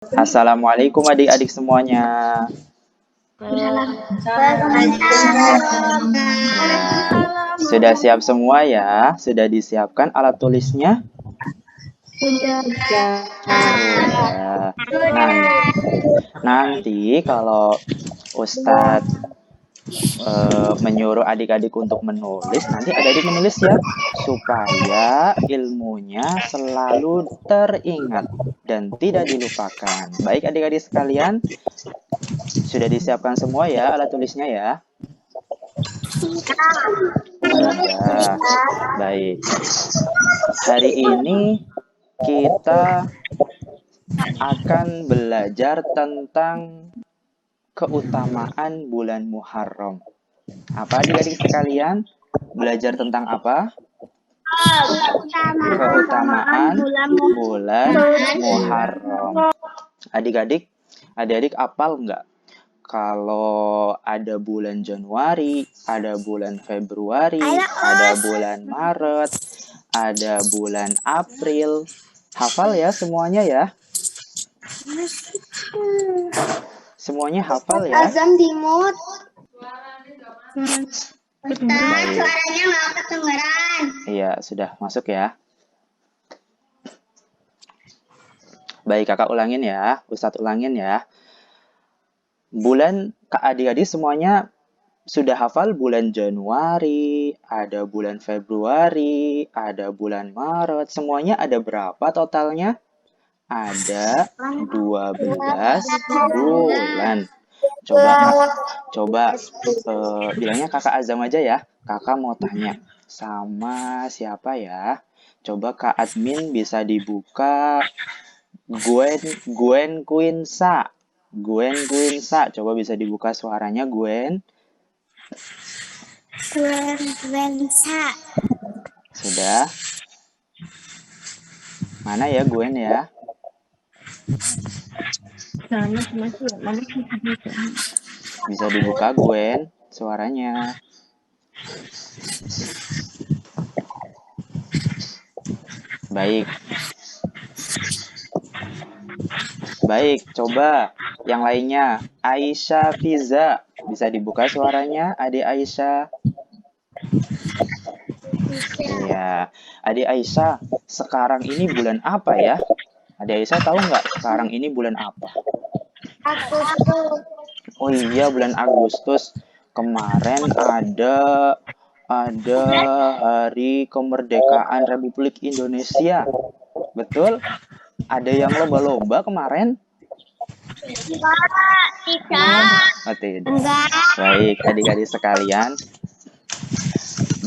Assalamualaikum adik-adik semuanya. Ya, sudah siap semua ya? Sudah disiapkan alat tulisnya? Sudah. Sudah. Nanti kalau Ustadz menyuruh adik-adik untuk menulis, nanti adik-adik menulis ya, supaya ilmunya selalu teringat dan tidak dilupakan. Baik adik-adik sekalian, sudah disiapkan semua ya alat tulisnya ya? Sudah. Baik. Hari ini kita akan belajar tentang keutamaan bulan Muharram. Apa adik-adik sekalian? Belajar tentang apa? Keutamaan bulan Muharram. Adik-adik apal nggak? Kalau ada bulan Januari, ada bulan Februari, ada bulan Maret, ada bulan April. Hafal ya semuanya ya? Semuanya hafal ya? Azam dimut. Baik. Suaranya nggak kedengeran. Iya, sudah masuk ya. Baik, kakak ulangin ya. Ustadz ulangin ya. Bulan, adik-adik semuanya sudah hafal bulan Januari, ada bulan Februari, ada bulan Maret. Semuanya ada berapa totalnya? Ada 12 bulan. Coba bilangnya kakak Azam aja ya. Kakak mau tanya sama siapa ya? Coba Kak Admin bisa dibuka Gwen Quinsa. Gwen Quinsa, coba bisa dibuka suaranya Gwen. Quinsa. Sudah. Mana ya Gwen ya? Bisa dibuka Gwen suaranya. Baik. Baik, coba yang lainnya. Aisyah Fiza, bisa dibuka suaranya, Adik Aisyah? Iya, Adik Aisyah, sekarang ini bulan apa ya? Adik Aisyah tahu nggak sekarang ini bulan apa? Agustus. Oh iya, bulan Agustus. Kemarin ada hari kemerdekaan Republik Indonesia. Betul? Ada yang lomba-lomba kemarin? Tidak. Oh, tidak. Baik, adik-adik sekalian.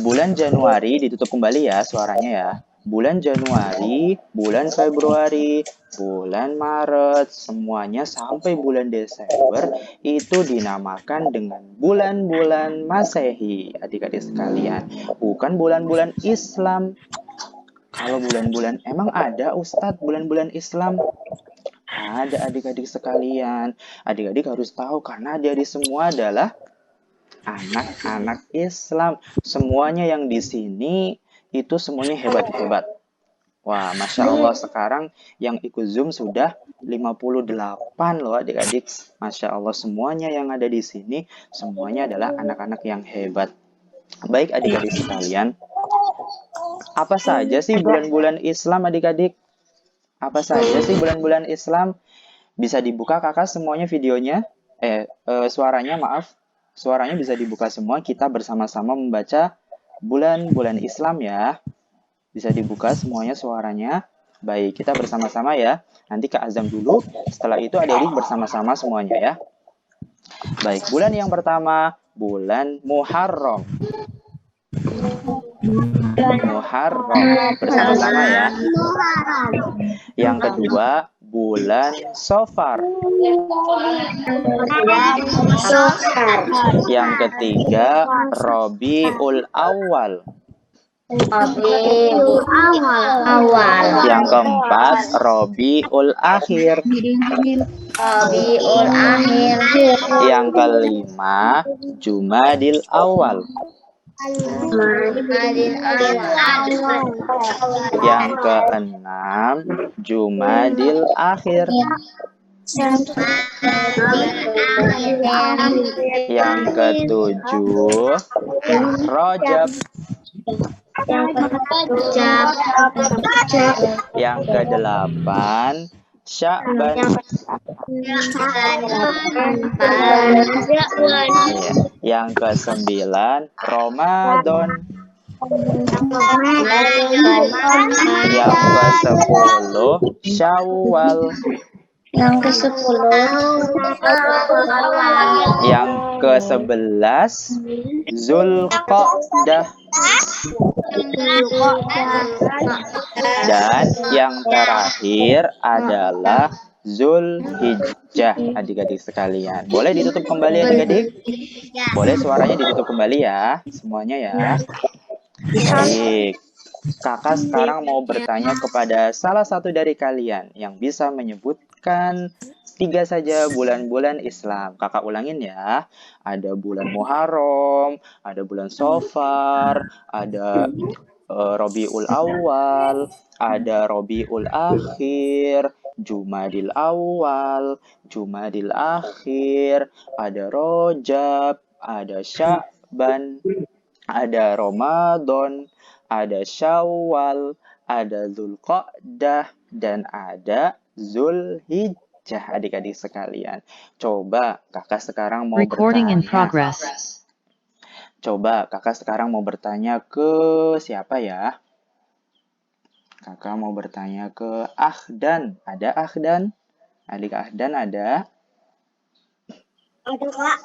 Bulan Januari ditutup kembali ya suaranya ya. Bulan Januari, bulan Februari, bulan Maret, semuanya sampai bulan Desember itu dinamakan dengan bulan-bulan Masehi, adik-adik sekalian. Bukan bulan-bulan Islam. Kalau bulan-bulan, emang ada Ustadz bulan-bulan Islam? Ada adik-adik sekalian. Adik-adik harus tahu karena adik-adik semua adalah anak-anak Islam. Semuanya yang di sini itu semuanya hebat-hebat. Wah, Masya Allah sekarang yang ikut Zoom sudah 58 loh adik-adik. Masya Allah semuanya yang ada di sini semuanya adalah anak-anak yang hebat. Baik adik-adik sekalian. Apa saja sih bulan-bulan Islam adik-adik? Apa saja sih bulan-bulan Islam? Bisa dibuka kakak semuanya videonya? Suaranya maaf. Suaranya bisa dibuka semua. Kita bersama-sama membaca bulan-bulan Islam ya. Bisa dibuka semuanya suaranya. Baik, kita bersama-sama ya. Nanti Kak Azam dulu. Setelah itu adik-adik bersama-sama semuanya ya. Baik, bulan yang pertama, bulan Muharram. Muharram. Bersama-sama ya. Yang kedua, bulan Safar. Yang ketiga, Rabiul Awal. Yang keempat, Rabiul Akhir. Yang kelima, Jumadil Awal. Yang keenam, Jumadil Akhir. Yang ketujuh, Rajab. Yang kedelapan, Sya'ban. Iya. Yang kesembilan, Ramadan. Yang ke-10, Syawal. Yang ke-10 Yang ke-11, Zulqa'dah. Dan yang terakhir adalah Zulhijjah, adik-adik sekalian. Boleh ditutup kembali adik-adik? Boleh suaranya ditutup kembali ya, semuanya ya. Baik. Kakak sekarang mau bertanya kepada salah satu dari kalian yang bisa menyebutkan 3 saja bulan-bulan Islam. Kakak ulangin ya. Ada bulan Muharram, ada bulan Safar, ada Rabiul Awal, ada Rabiul Akhir, Jumadil Awal, Jumadil Akhir, ada Rajab, ada Sya'ban, ada Ramadan, ada Syawal, ada Zulqa'dah, dan ada Zulhijjah, adik-adik sekalian. Coba kakak sekarang mau Recording in bertanya. progress. Coba kakak sekarang mau bertanya ke siapa ya? Kakak mau bertanya ke Ahdan. Ada Ahdan? Adik Ahdan ada? Ada, Kak.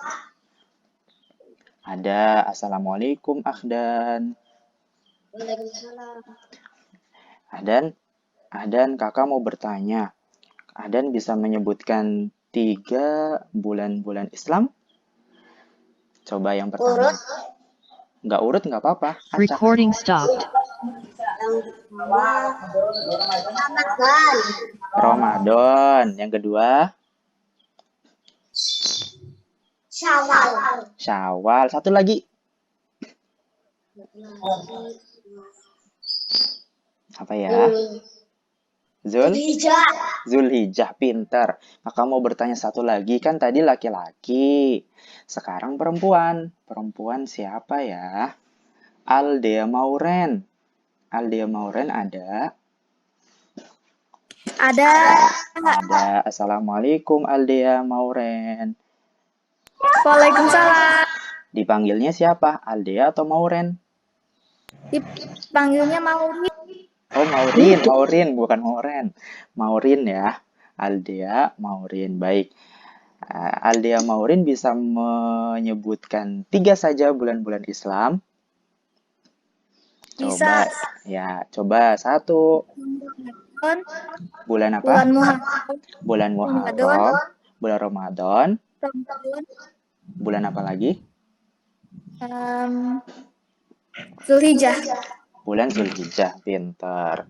Ada. Assalamualaikum Ahdan. Waalaikumsalam. Ahdan, kakak mau bertanya. Ahdan bisa menyebutkan 3 bulan-bulan Islam? Coba yang pertama. Nggak urut nggak apa-apa. Acak. Recording stopped. Ramadan. Yang kedua, Syawal. Syawal. Satu lagi. Apa ya? Zulhijjah. Pintar. Kakak mau bertanya satu lagi. Kan tadi laki-laki. Sekarang perempuan. Perempuan siapa ya? Aldea Mauren. Aldea Mauren ada? Ada. Ada. Assalamualaikum Aldea Mauren. Waalaikumsalam. Dipanggilnya siapa? Aldea atau Mauren? Dipanggilnya Mauri. Oh, Maurin, bukan Mauren. Maurin ya. Aldea Maurin. Baik. Aldea Maurin bisa menyebutkan 3 saja bulan-bulan Islam. Coba. Bisa. Ya, coba 1. Bulan apa? Bulan Muharram. Bulan Muharram. Bulan Ramadan. Bulan apa lagi? Zulhijjah. Bulan Zulhijjah. Pintar.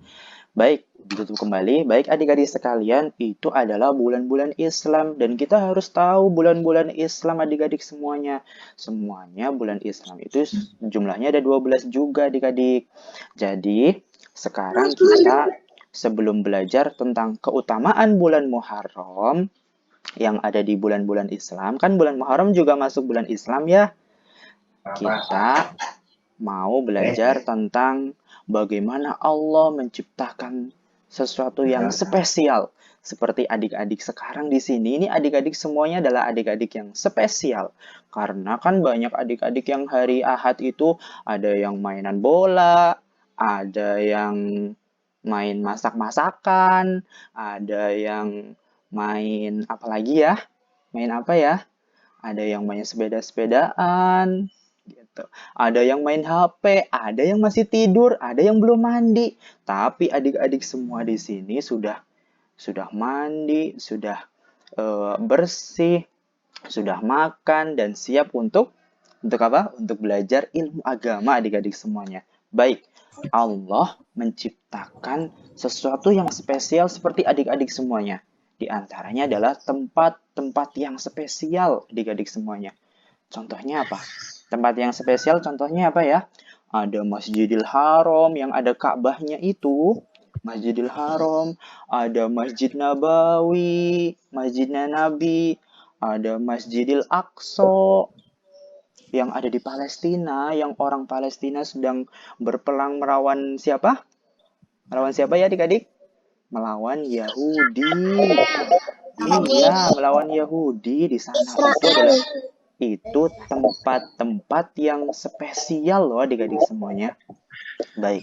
Baik, ditutup kembali. Baik adik-adik sekalian, itu adalah bulan-bulan Islam. Dan kita harus tahu bulan-bulan Islam adik-adik semuanya. Semuanya bulan Islam itu jumlahnya ada 12 juga adik-adik. Jadi, sekarang kita sebelum belajar tentang keutamaan bulan Muharram yang ada di bulan-bulan Islam. Kan bulan Muharram juga masuk bulan Islam ya. Kita mau belajar tentang bagaimana Allah menciptakan sesuatu yang spesial. Seperti adik-adik sekarang di sini, ini adik-adik semuanya adalah adik-adik yang spesial. Karena kan banyak adik-adik yang hari Ahad itu ada yang mainan bola, ada yang main masak-masakan, ada yang main apa lagi ya? Main apa ya? Ada yang main sepeda-sepedaan, gitu. Ada yang main HP, ada yang masih tidur, ada yang belum mandi. Tapi adik-adik semua di sini sudah mandi, sudah bersih, sudah makan dan siap untuk apa? Untuk belajar ilmu agama adik-adik semuanya. Baik, Allah menciptakan sesuatu yang spesial seperti adik-adik semuanya. Di antaranya adalah tempat-tempat yang spesial adik-adik semuanya. Contohnya apa? Tempat yang spesial contohnya apa ya? Ada Masjidil Haram yang ada Ka'bahnya itu. Masjidil Haram, ada Masjid Nabawi, Masjidnya Nabi, ada Masjidil Aqsa yang ada di Palestina, yang orang Palestina sedang berperang melawan siapa? Melawan siapa ya adik-adik? Melawan Yahudi. Iya, melawan Yahudi di sana Israel. itu tempat-tempat yang spesial loh adik-adik semuanya. Baik,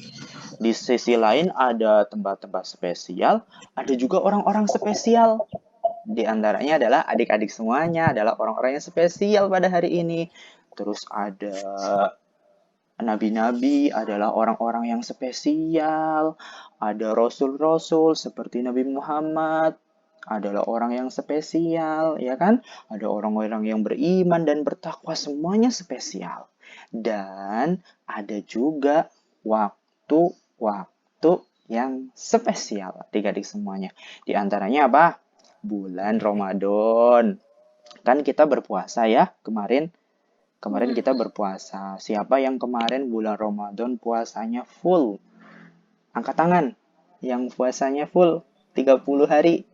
di sisi lain ada tempat-tempat spesial, ada juga orang-orang spesial. Di antaranya adalah adik-adik semuanya adalah orang-orang yang spesial pada hari ini. Terus ada nabi-nabi adalah orang-orang yang spesial. Ada rasul-rasul seperti Nabi Muhammad adalah orang yang spesial, ya kan? Ada orang-orang yang beriman dan bertakwa, semuanya spesial. Dan ada juga waktu-waktu yang spesial, adik-adik semuanya. Di antaranya apa? Bulan Ramadan. Kan kita berpuasa ya kemarin. Kemarin kita berpuasa. Siapa yang kemarin bulan Ramadan puasanya full? Angkat tangan. Yang puasanya full 30 hari.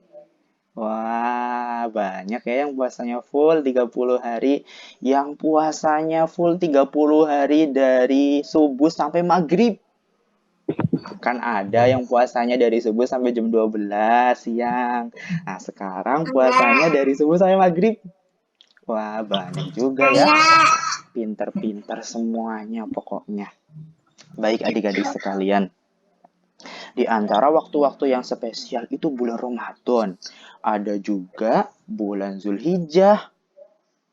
Wah, banyak ya yang puasanya full 30 hari. Yang puasanya full 30 hari dari subuh sampai maghrib. Kan ada yang puasanya dari subuh sampai jam 12 siang. Nah, sekarang puasanya dari subuh sampai maghrib. Wah, banyak juga ya. Pinter-pinter semuanya pokoknya. Baik adik-adik sekalian. Di antara waktu-waktu yang spesial itu bulan Ramadan. Ada juga bulan Zulhijjah.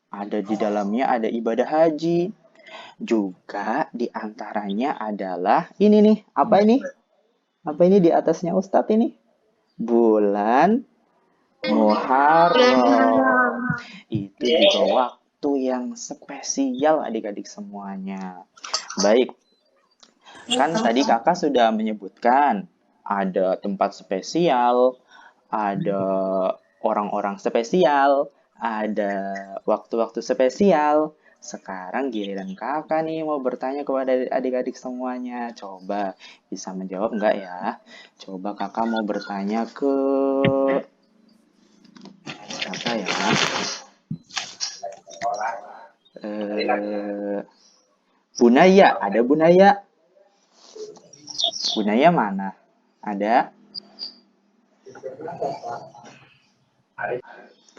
Ada di dalamnya ada ibadah haji. Juga di antaranya adalah ini nih. Apa ini? Apa ini di atasnya Ustadz ini? Bulan Muharram. Itu juga waktu yang spesial adik-adik semuanya. Baik, kan tadi kakak sudah menyebutkan ada tempat spesial, ada orang-orang spesial, ada waktu-waktu spesial. Sekarang giliran kakak nih mau bertanya kepada adik-adik semuanya. Coba bisa menjawab nggak ya? Coba kakak mau bertanya ke siapa ya? Bunaya, ada Bunaya? Bunaya mana? Ada?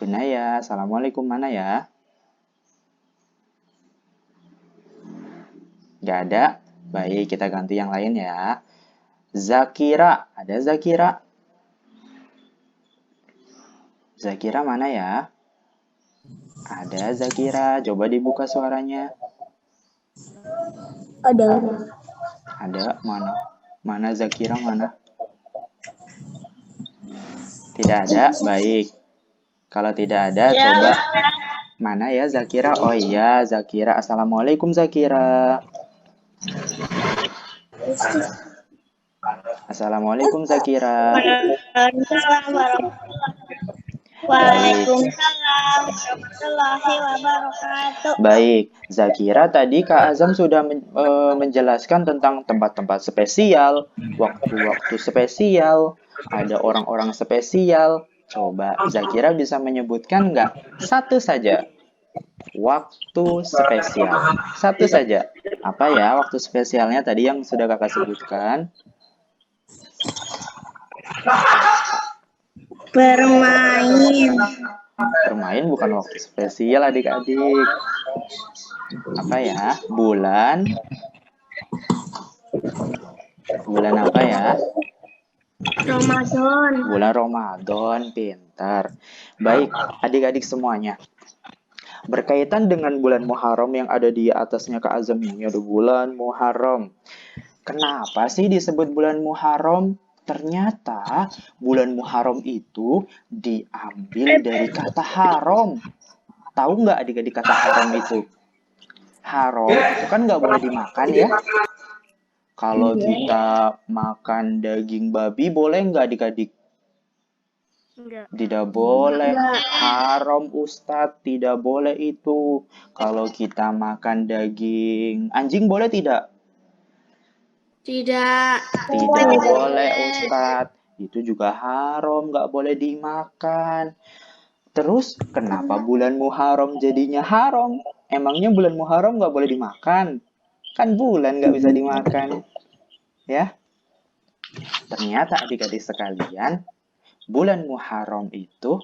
Bunaya, Assalamualaikum mana ya? Gak ada? Baik, kita ganti yang lain ya. Zakira, ada Zakira? Zakira mana ya? Ada Zakira, coba dibuka suaranya. Ada. Ada, mana? Mana Zakira, mana? Tidak ada, baik. Kalau tidak ada, coba. Mana ya Zakira? Oh iya, Zakira. Assalamualaikum Zakira. Assalamualaikum Zakira. Waalaikumsalam warahmatullahi wabarakatuh. Baik, Zakira tadi Kak Azam sudah menjelaskan tentang tempat-tempat spesial, waktu-waktu spesial, ada orang-orang spesial. Coba Zakira bisa menyebutkan nggak? Satu saja. Waktu spesial. Satu saja. Apa ya waktu spesialnya tadi yang sudah kakak sebutkan? Bermain. Bermain bukan waktu spesial adik-adik. Apa ya? Bulan apa ya? Ramadan. Bulan Ramadan, pintar. Baik, adik-adik semuanya. Berkaitan dengan bulan Muharram yang ada di atasnya Kak Azam ini, ada bulan Muharram. Kenapa sih disebut bulan Muharram? Ternyata bulan Muharram itu diambil dari kata haram. Tahu nggak adik-adik kata haram itu? Haram itu kan nggak boleh dimakan ya. Kalau kita makan daging babi boleh nggak adik-adik? Tidak boleh. Haram Ustadz, tidak boleh itu. Kalau kita makan daging anjing boleh tidak? Tidak. Tidak boleh, Ustadz. Itu juga haram, nggak boleh dimakan. Terus, kenapa bulan Muharram jadinya haram? Emangnya bulan Muharram nggak boleh dimakan? Kan bulan nggak bisa dimakan. Ya, ternyata adik-adik sekalian, bulan Muharram itu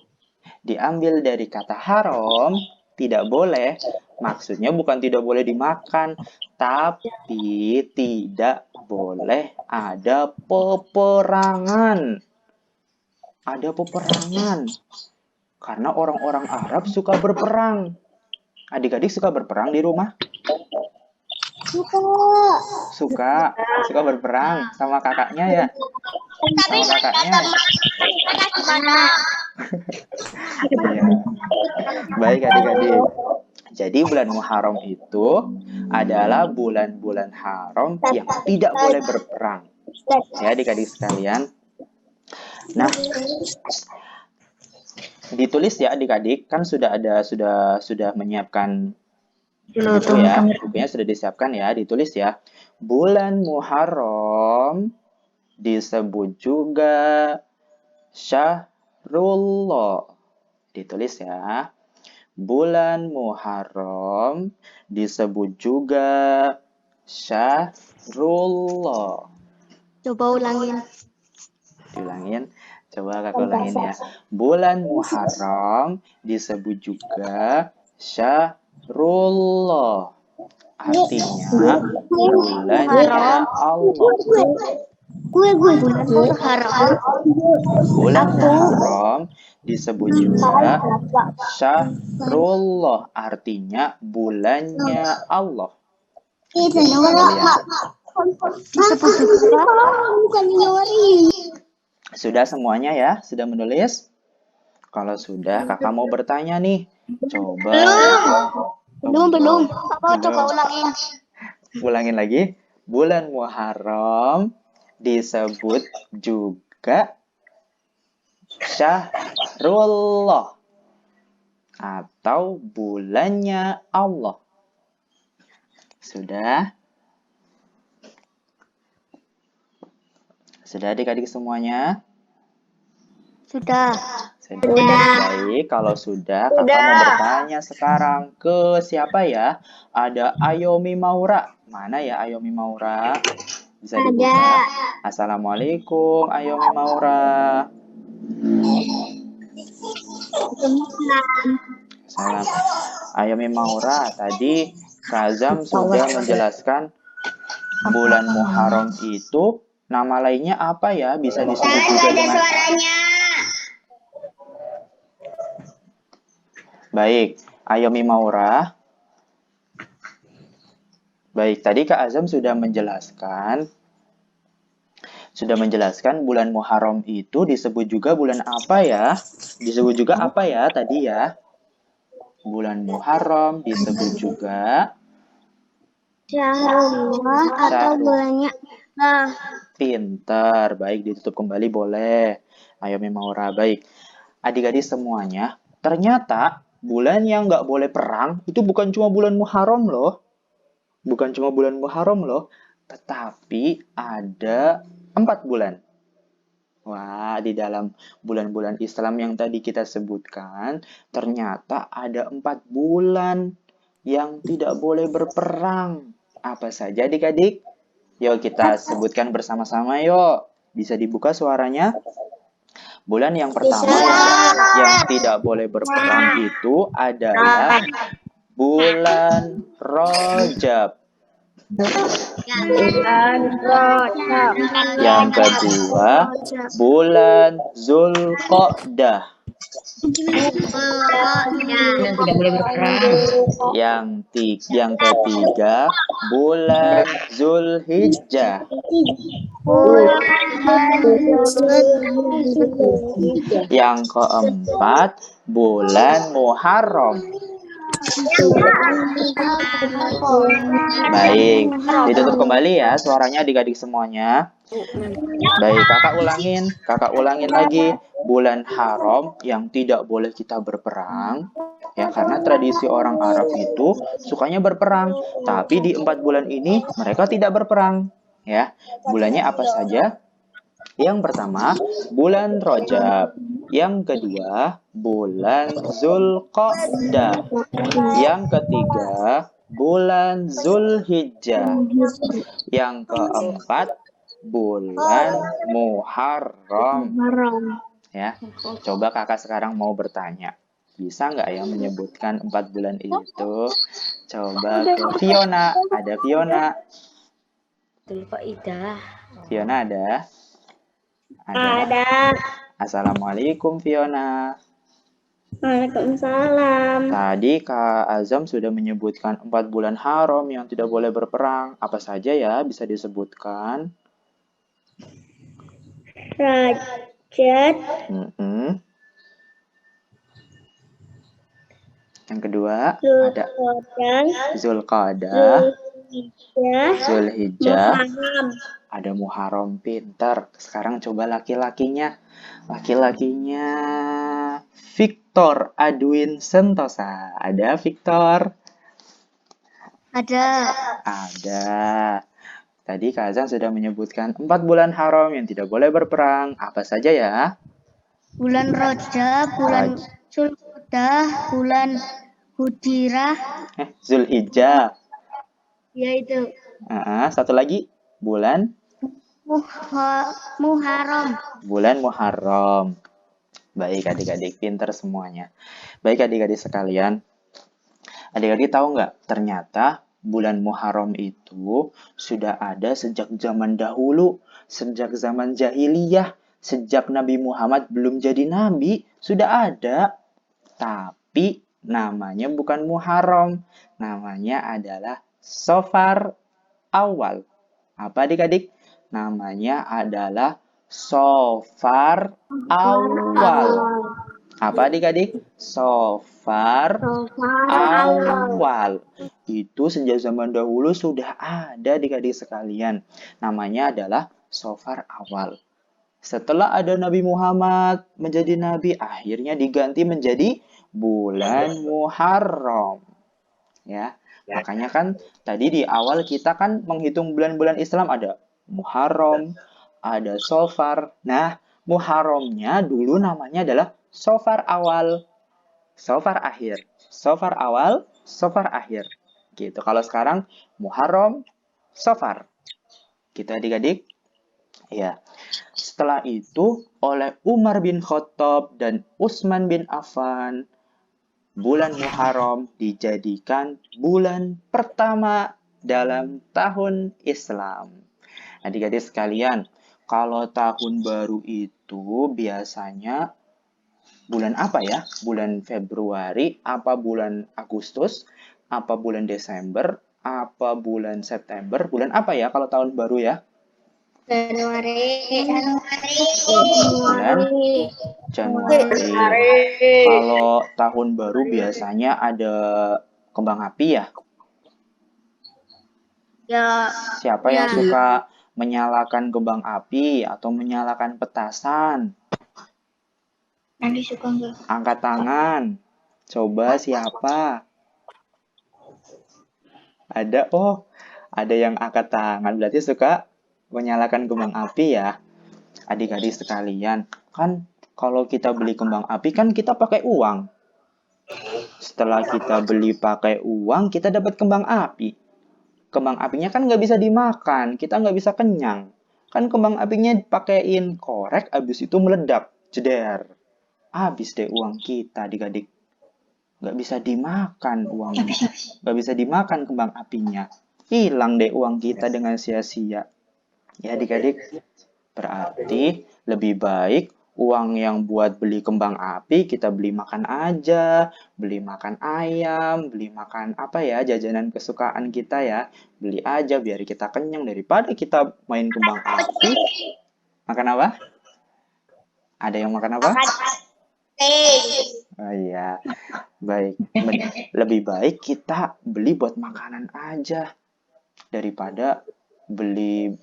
diambil dari kata haram, tidak boleh. Maksudnya bukan tidak boleh dimakan, tapi tidak boleh ada peperangan. Ada peperangan. Karena orang-orang Arab suka berperang. Adik-adik suka berperang di rumah? Suka berperang sama kakaknya ya? Tapi Sama kakaknya. gimana? Iya. Baik adik-adik. Jadi bulan Muharram itu adalah bulan-bulan haram yang tidak boleh berperang. Ya adik-adik sekalian. Nah, ditulis ya adik-adik, kan sudah menyiapkan buku ya. Bukunya sudah disiapkan ya, ditulis ya. Bulan Muharram disebut juga Syahrullah. Ditulis ya. Bulan Muharram disebut juga Syahrullah. Coba ulangin. Diulangin. Coba kakak ulangin ya. Bulan Muharram disebut juga Syahrullah. Artinya bulannya Allah. Bulan Muharram disebut juga Syahrullah. Artinya bulannya Allah. Sudah semuanya ya? Sudah menulis? Kalau sudah, kakak mau bertanya nih. Coba. Belum. Papa coba ulangin. Ulangin lagi. Bulan Muharram disebut juga Syahrullah atau bulannya Allah. Sudah? Sudah adik-adik semuanya? Sudah. Baik, kalau sudah, kakak mau bertanya sekarang ke siapa ya? Ada Ayomi Maura. Mana ya Ayomi Maura? Bisa dibuka. Assalamualaikum Ayomi Maura. Salam. Ayomi Maura, tadi Kazam sudah menjelaskan bulan Muharram itu nama lainnya apa ya? Bisa disebut juga dengan... Baik, Ayomi Maura. Baik, tadi Kak Azam sudah menjelaskan bulan Muharram itu disebut juga bulan apa ya? Disebut juga apa ya tadi ya? Bulan Muharram disebut juga Syahrullah atau bulannya Pintar. Baik, ditutup kembali boleh. Ayomi Maura, baik. Adik-adik semuanya, ternyata bulan yang nggak boleh perang itu bukan cuma bulan Muharram loh. Bukan cuma bulan Muharram loh, tetapi ada 4 bulan. Wah, di dalam bulan-bulan Islam yang tadi kita sebutkan, ternyata ada 4 bulan yang tidak boleh berperang. Apa saja adik-adik? Yuk kita sebutkan bersama-sama yuk. Bisa dibuka suaranya? Bulan yang pertama yang tidak boleh berperang itu adalah bulan Rajab. Yang kedua, bulan Zulqa'dah. Yang ketiga, bulan Zulhijjah. Yang keempat, bulan Muharram. Baik, ditutup kembali ya suaranya adik-adik semuanya. Baik, kakak ulangin lagi. Bulan haram yang tidak boleh kita berperang. Ya, karena tradisi orang Arab itu sukanya berperang. Tapi di 4 bulan ini mereka tidak berperang. Ya, bulannya apa saja? Yang pertama, bulan Rajab. Yang kedua, bulan Zulqa'dah. Yang ketiga, bulan Zulhijjah. Yang keempat, bulan Muharram. Haram. Ya, coba kakak sekarang mau bertanya. Bisa nggak ya menyebutkan 4 bulan itu? Coba ke Fiona. Ada Fiona. Kok Ida? Fiona ada? Ada. Assalamualaikum Fiona. Waalaikumsalam. Tadi Kak Azam sudah menyebutkan 4 bulan haram yang tidak boleh berperang. Apa saja ya bisa disebutkan? Rajab, Mm-mm. Yang kedua ada Zulqa'dah, Zulqa'dah, Zulhijjah, Zulhijjah, Muharram. ada Muharram. Pinter. Sekarang coba laki-lakinya. Laki-lakinya Victor Adwin Sentosa. Ada Victor? Ada Ada. Tadi Kak Azam sudah menyebutkan 4 bulan haram yang tidak boleh berperang. Apa saja ya? bulan Rajab, bulan Zulqa'dah, bulan Hudirah, Zulhijjah. yaitu Satu lagi, bulan Muharram. Muharram. Baik adik-adik, pinter semuanya. Baik adik-adik sekalian. Adik-adik tahu nggak? Ternyata bulan Muharram itu sudah ada sejak zaman dahulu. Sejak zaman jahiliyah. Sejak Nabi Muhammad belum jadi nabi, sudah ada. Tapi namanya bukan Muharram. Namanya adalah Safar awal. Apa adik-adik? Namanya adalah Safar awal. Apa adik-adik? Safar awal. Itu sejak zaman dahulu sudah ada adik-adik sekalian. Namanya adalah Safar awal. Setelah ada Nabi Muhammad menjadi nabi, akhirnya diganti menjadi bulan Muharram. Ya, makanya kan tadi di awal kita kan menghitung bulan-bulan Islam ada Muharram, ada Safar. Nah, Muharramnya dulu namanya adalah Safar awal, Safar akhir. Safar awal, Safar akhir. Gitu. Kalau sekarang Muharram, Safar. Gitu adik-adik. Ya. Setelah itu oleh Umar bin Khattab dan Utsman bin Affan, bulan Muharram dijadikan bulan pertama dalam tahun Islam. Adik-adik sekalian, kalau tahun baru itu biasanya bulan apa ya? Bulan Februari, apa bulan Agustus, apa bulan Desember, apa bulan September? Bulan apa ya kalau tahun baru ya? Januari. Bulan Januari. Kalau tahun baru biasanya ada kembang api ya? Ya, Siapa yang suka menyalakan kembang api atau menyalakan petasan? nanti suka enggak? Angkat tangan. Coba siapa? Ada, ada yang angkat tangan. Berarti suka menyalakan kembang api ya. Adik-adik sekalian, kan kalau kita beli kembang api kan kita pakai uang. Setelah kita beli pakai uang, kita dapat kembang api. Kembang apinya kan nggak bisa dimakan, kita nggak bisa kenyang. Kan kembang apinya pakaiin korek, abis itu meledak. Jeder. Habis deh uang kita, adik-adik. Nggak bisa dimakan uangnya. Nggak bisa dimakan kembang apinya. Hilang deh uang kita dengan sia-sia. Ya adik-adik, berarti lebih baik uang yang buat beli kembang api kita beli makan aja, beli makan ayam, beli makan apa ya, jajanan kesukaan kita ya. Beli aja biar kita kenyang daripada kita main kembang api. Makan apa? Ada yang makan apa? Oh iya, baik. Lebih baik kita beli buat makanan aja daripada beli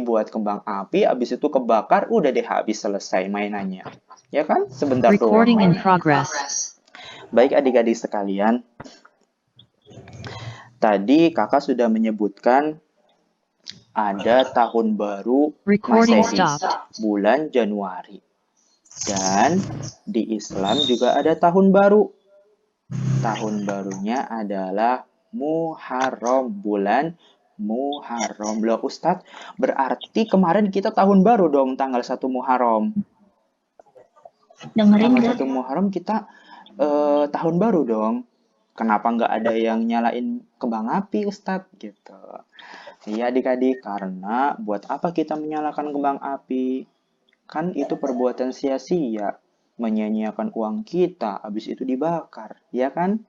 buat kembang api, habis itu kebakar, udah deh habis selesai mainannya. Ya kan? Sebentar doang. Recording in progress. Baik adik-adik sekalian, tadi kakak sudah menyebutkan ada tahun baru Recording Masehi, stopped. bulan Januari. Dan di Islam juga ada tahun baru. Tahun barunya adalah Muharram, bulan Muharram. Loh Ustadz, berarti kemarin kita tahun baru dong tanggal 1 Muharram. Dengerin Tanggal nggak? 1 Muharram kita tahun baru dong. Kenapa nggak ada yang nyalain kembang api Ustadz gitu. Iya adik-adik, karena buat apa kita menyalakan kembang api? Kan itu perbuatan sia-sia, menyia-nyiakan uang kita, habis itu dibakar, ya kan?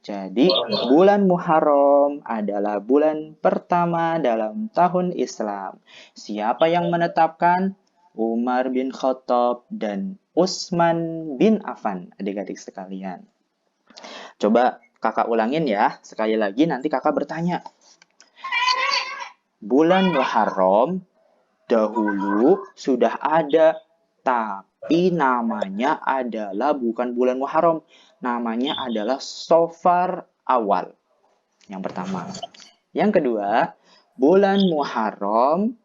Jadi, bulan Muharram adalah bulan pertama dalam tahun Islam. Siapa yang menetapkan? Umar bin Khattab dan Utsman bin Affan, adik-adik sekalian. Coba kakak ulangin ya, sekali lagi nanti kakak bertanya. Bulan Muharram dahulu sudah ada, tapi namanya adalah bukan bulan Muharram. Namanya adalah Safar awal. Yang pertama. Yang kedua, bulan Muharram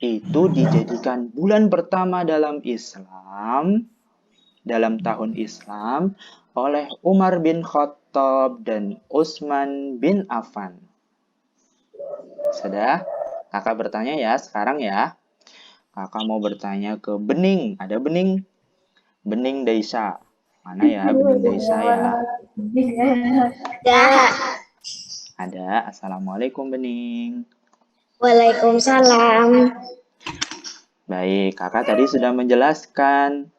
itu dijadikan bulan pertama dalam Islam, dalam tahun Islam, oleh Umar bin Khattab dan Utsman bin Affan. Sudah? Kakak bertanya ya sekarang ya. Kakak mau bertanya ke Bening. Ada Bening? Bening Daisa. Mana ya Bening Daisa ya? Ya. Ada. Assalamualaikum Bening. Waalaikumsalam. Baik, kakak tadi sudah menjelaskan.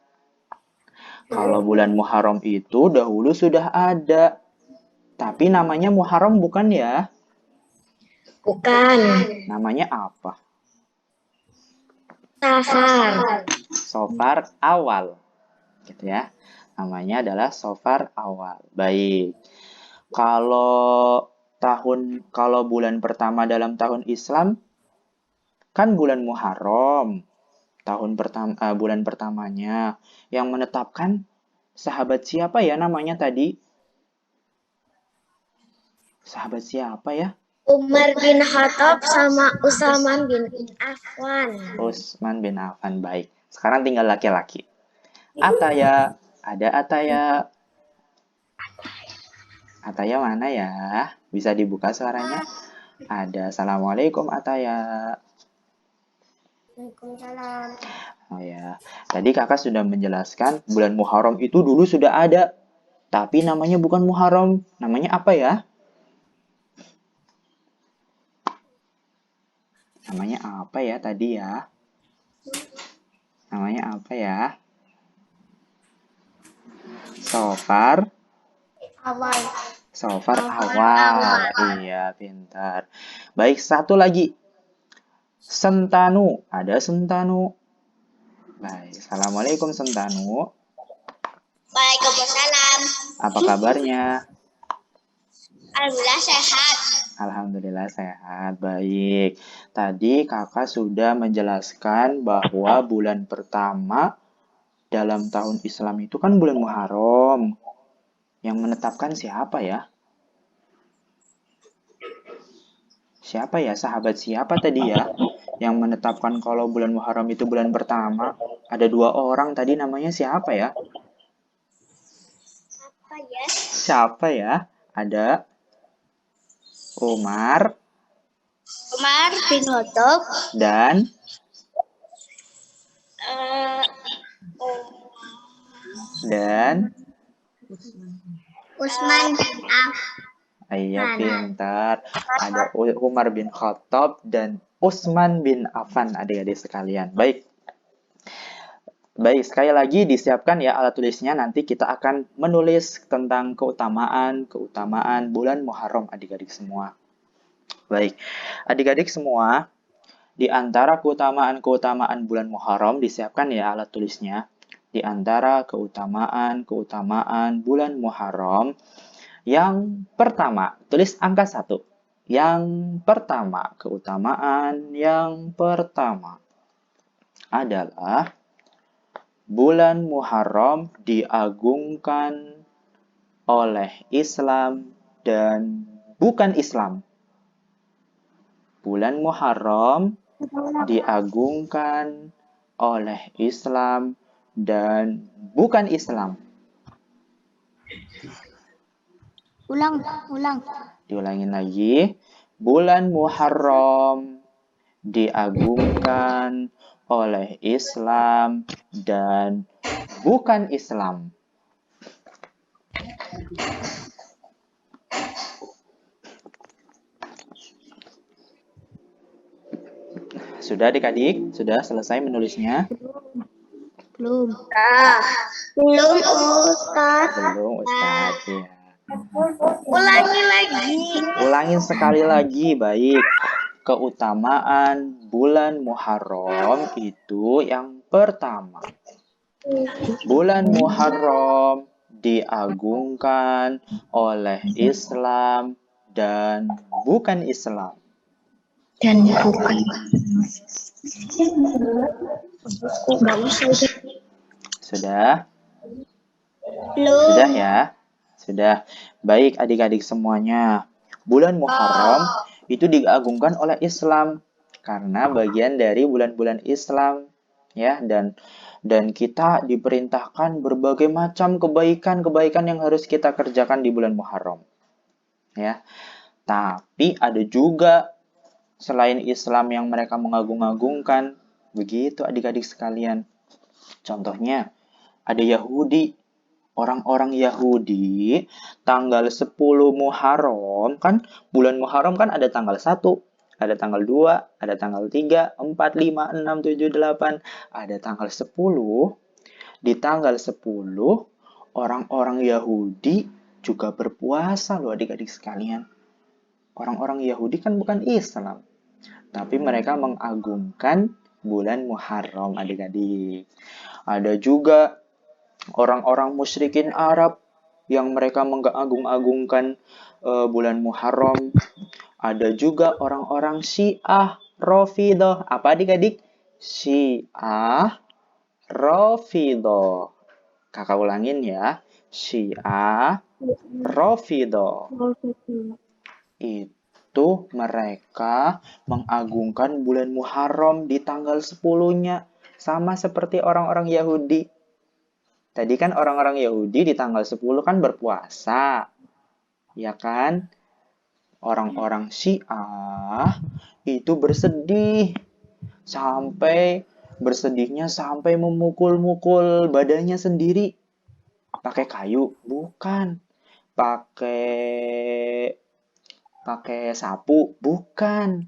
Kalau bulan Muharram itu dahulu sudah ada. Tapi namanya Muharram bukan ya? Bukan. Namanya apa? Safar. Safar awal. Gitu ya. Namanya adalah Safar awal. Baik. Kalau bulan pertama dalam tahun Islam kan bulan Muharram. Bulan pertamanya yang menetapkan sahabat siapa ya namanya tadi? Sahabat siapa ya? Umar bin Khattab sama Utsman bin Affan. Utsman bin Affan. Baik. Sekarang tinggal laki-laki. Ataya. Ada Ataya. Ataya mana ya? Bisa dibuka suaranya? Ada. Assalamualaikum Ataya. Waalaikumsalam. Oh ya. Tadi kakak sudah menjelaskan bulan Muharram itu dulu sudah ada. Tapi namanya bukan Muharram. Namanya apa ya? Namanya apa ya tadi ya? Namanya apa ya? Safar Awal. Safar awal. Iya, pintar. Baik, satu lagi. Sentanu. Ada Sentanu. Baik, Assalamualaikum Sentanu. Waalaikumsalam. Apa kabarnya? Alhamdulillah sehat. Alhamdulillah sehat. Baik. Tadi kakak sudah menjelaskan bahwa bulan pertama dalam tahun Islam itu kan bulan Muharram. Yang menetapkan siapa ya? Siapa ya? Sahabat siapa tadi ya? Yang menetapkan kalau bulan Muharram itu bulan pertama. Ada 2 orang tadi namanya siapa ya? Apa ya? Siapa ya? Ada Umar bin Khattab. dan Utsman bin Affan. Iya pintar. Ada Umar bin Khattab dan Utsman bin Affan adik-adik sekalian. Baik. Baik, sekali lagi disiapkan ya alat tulisnya. Nanti kita akan menulis tentang keutamaan bulan Muharram adik-adik semua. Baik, adik-adik semua, di antara keutamaan bulan Muharram disiapkan ya alat tulisnya. Di antara keutamaan bulan Muharram, yang pertama, tulis angka 1. Yang pertama, keutamaan yang pertama adalah bulan Muharram diagungkan oleh Islam dan bukan Islam. bulan Muharram diagungkan oleh Islam dan bukan Islam. Ulang. Diulangin lagi. Bulan Muharram diagungkan oleh Islam dan bukan Islam. Sudah adik-adik? Sudah selesai menulisnya? Belum. Belum, Ustaz. Belum, Ustadz. Ya. Ulangi lagi. Ulangin sekali lagi, baik. Keutamaan bulan Muharram itu yang pertama. Bulan Muharram diagungkan oleh Islam dan bukan Islam. Dan bukan. Nggak usah. Sudah? Belum. Sudah ya? Sudah. Baik adik-adik semuanya. Bulan Muharram itu diagungkan oleh Islam karena bagian dari bulan-bulan Islam ya, dan kita diperintahkan berbagai macam kebaikan-kebaikan yang harus kita kerjakan di bulan Muharram. Ya. Tapi ada juga selain Islam yang mereka mengagung-agungkan. Begitu adik-adik sekalian. Contohnya ada Yahudi. Orang-orang Yahudi tanggal 10 Muharram, kan bulan Muharram kan ada tanggal 1, ada tanggal 2, ada tanggal 3, 4, 5, 6, 7, 8, ada tanggal 10. Di tanggal 10 orang-orang Yahudi juga berpuasa loh adik-adik sekalian. Orang-orang Yahudi kan bukan Islam, tapi mereka mengagungkan bulan Muharram adik-adik. Ada juga orang-orang musyrikin Arab yang mereka mengagung-agungkan bulan Muharram. Ada juga orang-orang Syiah Rafidhah. Apa adik-adik? Syiah Rafidhah. Kakak ulangin ya. Syiah Rafidhah. Itu mereka mengagungkan bulan Muharram di tanggal 10-nya. Sama seperti orang-orang Yahudi. Tadi kan orang-orang Yahudi di tanggal 10 kan berpuasa. Ya kan? Orang-orang Syiah itu bersedihnya sampai memukul-mukul badannya sendiri. Pakai kayu? Bukan. Pakai sapu? Bukan.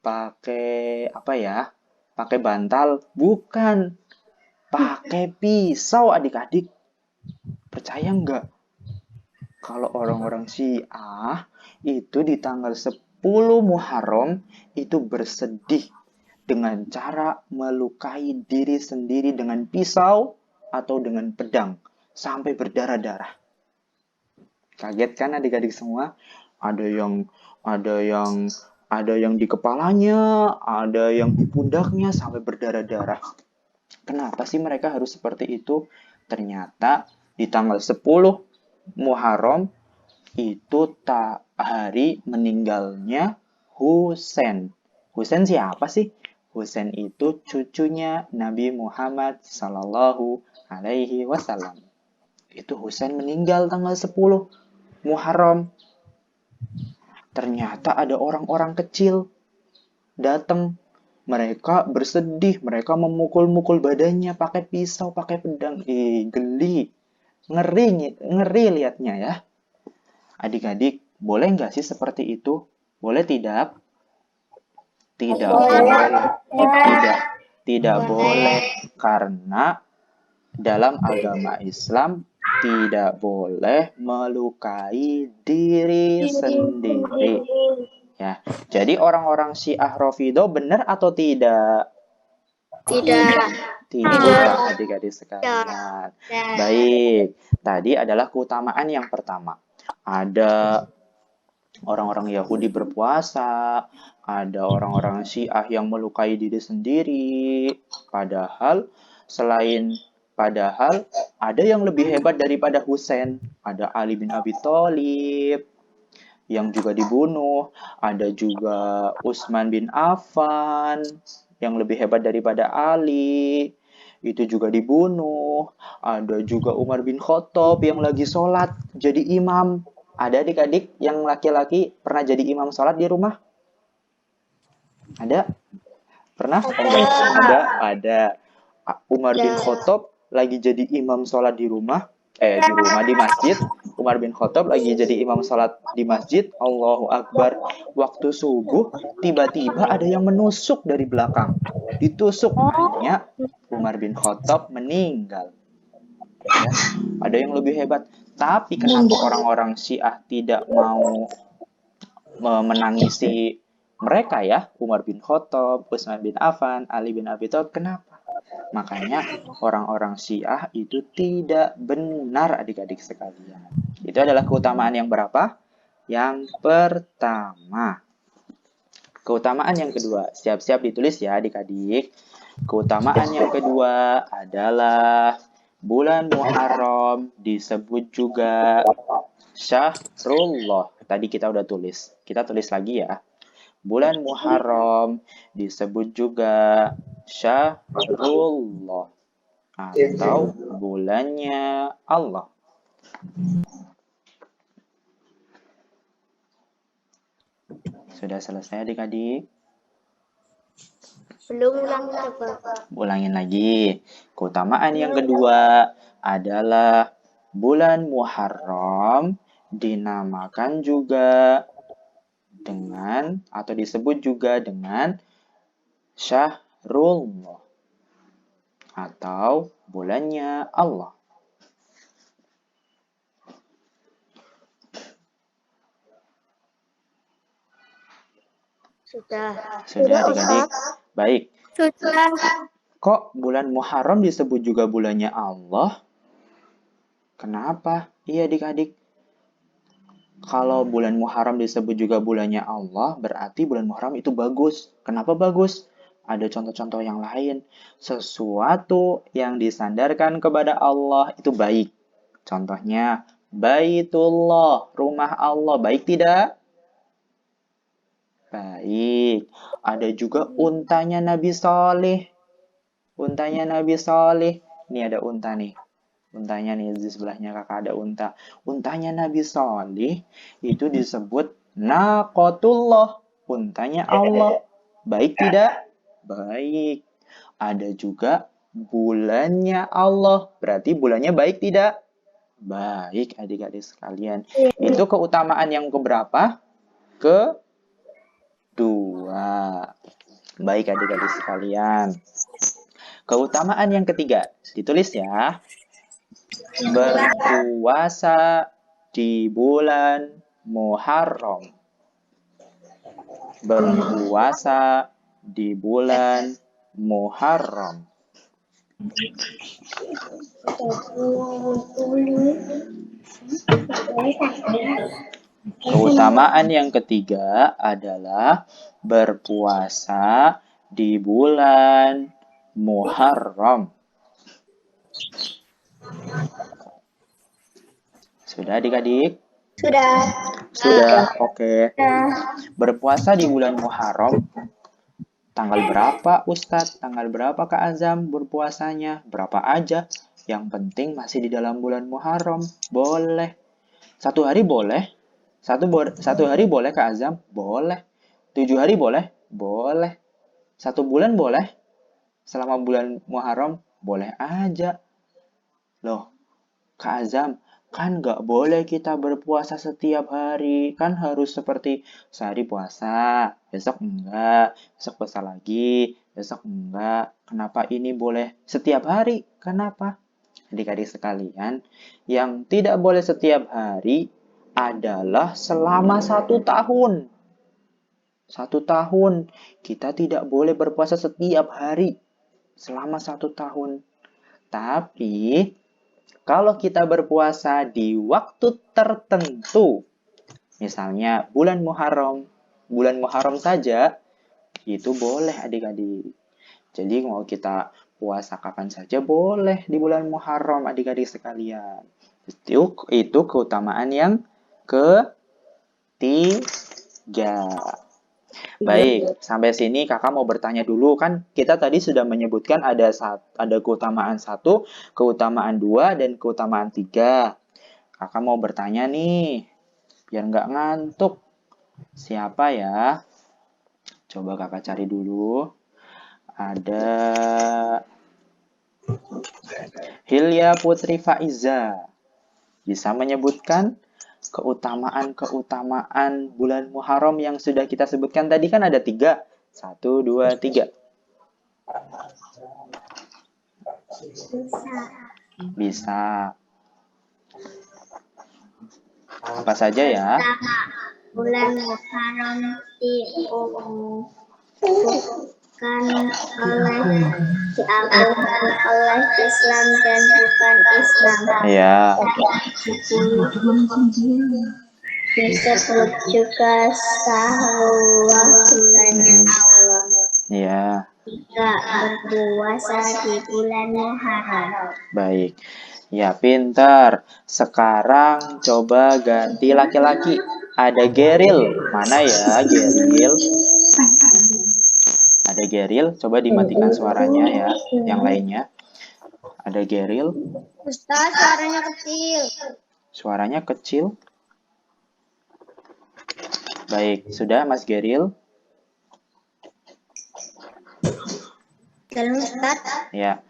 Pakai apa ya? Pakai bantal? Bukan. Pakai pisau adik-adik. Percaya nggak? Kalau orang-orang Syiah itu di tanggal 10 Muharram itu bersedih dengan cara melukai diri sendiri dengan pisau atau dengan pedang sampai berdarah-darah. Kaget kan adik-adik semua? Ada yang di kepalanya, ada yang di pundaknya sampai berdarah-darah. Kenapa sih mereka harus seperti itu? Ternyata di tanggal 10 Muharram itu hari meninggalnya Husain. Husain siapa sih? Husain itu cucunya Nabi Muhammad Sallallahu Alaihi Wasallam. Itu Husain meninggal tanggal 10 Muharram. Ternyata ada orang-orang kecil datang. Mereka bersedih, mereka memukul-mukul badannya pakai pisau, pakai pedang. Geli. Ngeri liatnya ya. Adik-adik, boleh nggak sih seperti itu? Boleh tidak? Tidak boleh. Tidak boleh. Karena dalam agama Islam tidak boleh melukai diri sendiri. Ya, jadi orang-orang Syiah Rafidhah benar atau tidak? Tidak. Tidak, adik-adik sekalian. Baik, tadi adalah keutamaan yang pertama. Ada orang-orang Yahudi berpuasa, ada orang-orang Syiah yang melukai diri sendiri. Padahal ada yang lebih hebat daripada Husain. Ada Ali bin Abi Thalib yang juga dibunuh. Ada juga Utsman bin Affan yang lebih hebat daripada Ali. Itu juga dibunuh. Ada juga Umar bin Khattab yang lagi sholat jadi imam. Ada adik-adik yang laki-laki pernah jadi imam sholat di rumah? Ada? Pernah? Oh, baik. Ada. Umar bin Khattab lagi jadi imam sholat di rumah. Di masjid. Umar bin Khattab lagi jadi imam sholat di masjid. Allahu Akbar. Waktu subuh, tiba-tiba ada yang menusuk dari belakang. Ditusuk. Hanya Umar bin Khattab meninggal. Ya, ada yang lebih hebat. Tapi kenapa orang-orang Syiah tidak mau menangisi mereka ya? Umar bin Khattab, Utsman bin Affan, Ali bin Abi Thalib. Kenapa? Makanya orang-orang Syiah itu tidak benar adik-adik sekalian. Itu adalah keutamaan yang berapa? Yang pertama. Keutamaan yang kedua, siap-siap ditulis ya adik-adik. Keutamaan yang kedua adalah bulan Muharram disebut juga Syahrullah. Tadi kita udah tulis. Kita tulis lagi ya. Bulan Muharram disebut juga Syahrullah atau bulannya Allah. Sudah selesai adik-adik? Belum ulang coba. Ulangin lagi. Keutamaan yang kedua adalah bulan Muharram dinamakan juga dengan atau disebut juga dengan Syahrullah atau bulannya Allah. Sudah adik-adik? Baik. Sudah. Kok bulan Muharram disebut juga bulannya Allah? Kenapa? Iya adik-adik. Kalau bulan Muharram disebut juga bulannya Allah, berarti bulan Muharram itu bagus. Kenapa bagus? Ada contoh-contoh yang lain. Sesuatu yang disandarkan kepada Allah itu baik. Contohnya, Baitullah, rumah Allah. Baik tidak? Baik. Ada juga untanya Nabi Saleh. Untanya Nabi Saleh. Ini ada unta nih. Untanya nih di sebelahnya kakak ada unta. Untanya Nabi Saleh itu disebut Naqatullah. Untanya Allah. Baik tidak? Baik. Ada juga bulannya Allah. Berarti bulannya baik tidak? Baik adik-adik sekalian. Itu keutamaan yang keberapa? Kedua. Baik adik-adik sekalian. Keutamaan yang ketiga. Ditulis ya. Berpuasa di bulan Muharram. Berpuasa di bulan Muharram. Keutamaan yang ketiga adalah berpuasa di bulan Muharram. Sudah adik-adik? Sudah, oke. Berpuasa di bulan Muharram. Tanggal berapa Ustadz? Tanggal berapa Kak Azam berpuasanya? Berapa aja? Yang penting masih di dalam bulan Muharram. Boleh. 1 hari boleh. Satu hari boleh Kak Azam? Boleh. 7 hari boleh? Boleh. 1 bulan boleh? Selama bulan Muharram? Boleh aja. Loh, Kak Azam, kan nggak boleh kita berpuasa setiap hari. Kan harus seperti sehari puasa, besok enggak, besok puasa lagi, besok enggak. Kenapa ini boleh setiap hari? Kenapa? Adik-adik sekalian, yang tidak boleh setiap hari adalah selama 1 tahun. 1 tahun. Kita tidak boleh berpuasa setiap hari selama 1 tahun. Tapi kalau kita berpuasa di waktu tertentu, misalnya bulan Muharram saja, itu boleh adik-adik. Jadi mau kita puasa kapan saja boleh di bulan Muharram adik-adik sekalian. Itu keutamaan yang ketiga. 3. Baik, sampai sini kakak mau bertanya dulu. Kan kita tadi sudah menyebutkan ada keutamaan 1, keutamaan 2, dan keutamaan 3. Kakak mau bertanya nih, biar nggak ngantuk. Siapa ya? Coba kakak cari dulu. Ada Hilya Putri Faiza. Bisa menyebutkan keutamaan-keutamaan bulan Muharram yang sudah kita sebutkan tadi kan ada 3. 1, 2, 3. Bisa. Apa saja ya? Pertama, bulan Muharram diagungkan oleh Islam dan bukan Islam. Ya. Disebut juga Syahrullah, bulannya Allah. Ya. Jika berpuasa di bulan Muharram. Baik. Ya, pintar. Sekarang coba ganti laki-laki. Ada Geril. Mana ya Geril? Ada Geril. Coba dimatikan suaranya ya. Yang lainnya. Ada Geril. Ustaz, suaranya kecil. Suaranya kecil. Baik, sudah Mas Geril? Jalan Ustaz. Ya.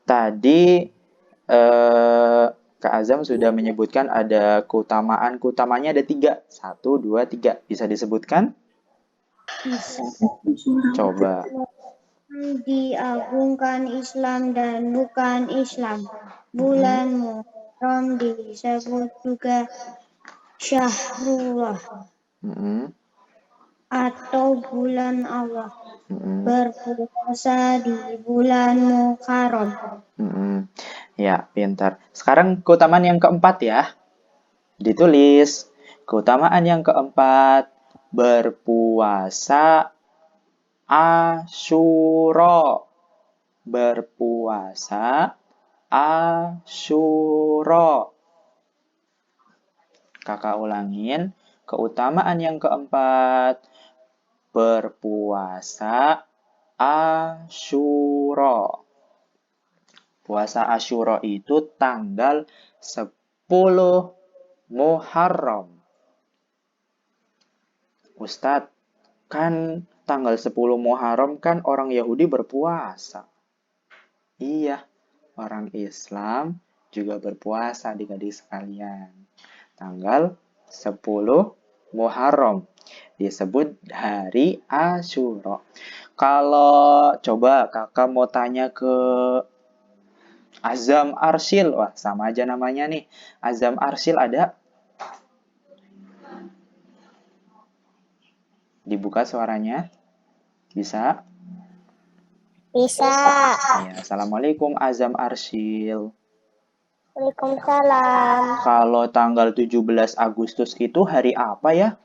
Tadi Kak Azam sudah menyebutkan ada keutamaan. Keutamanya ada 3. 1, 2, 3. Bisa disebutkan? Coba. Diagungkan Islam dan bukan Islam. Bulan Muharram disebut juga Syahrullah atau bulan Allah. Berpuasa di bulan Muharram. Ya, pintar. Sekarang keutamaan yang keempat ya. Ditulis. Keutamaan yang keempat, berpuasa Asyura. Berpuasa Asyura. Kakak ulangin. Keutamaan yang keempat, berpuasa Asyura. Puasa Asyura itu tanggal 10 Muharram. Ustadz, kan tanggal 10 Muharram kan orang Yahudi berpuasa. Iya, orang Islam juga berpuasa adik-adik sekalian. Tanggal 10 Muharram disebut hari Asyura. Kalau coba kakak mau tanya ke Azam Arsyil, wah sama aja namanya nih. Azam Arsyil ada? Dibuka suaranya? Bisa? Bisa. Ya, Assalamualaikum Azam Arsyil. Waalaikumsalam. Kalau tanggal 17 Agustus itu hari apa ya?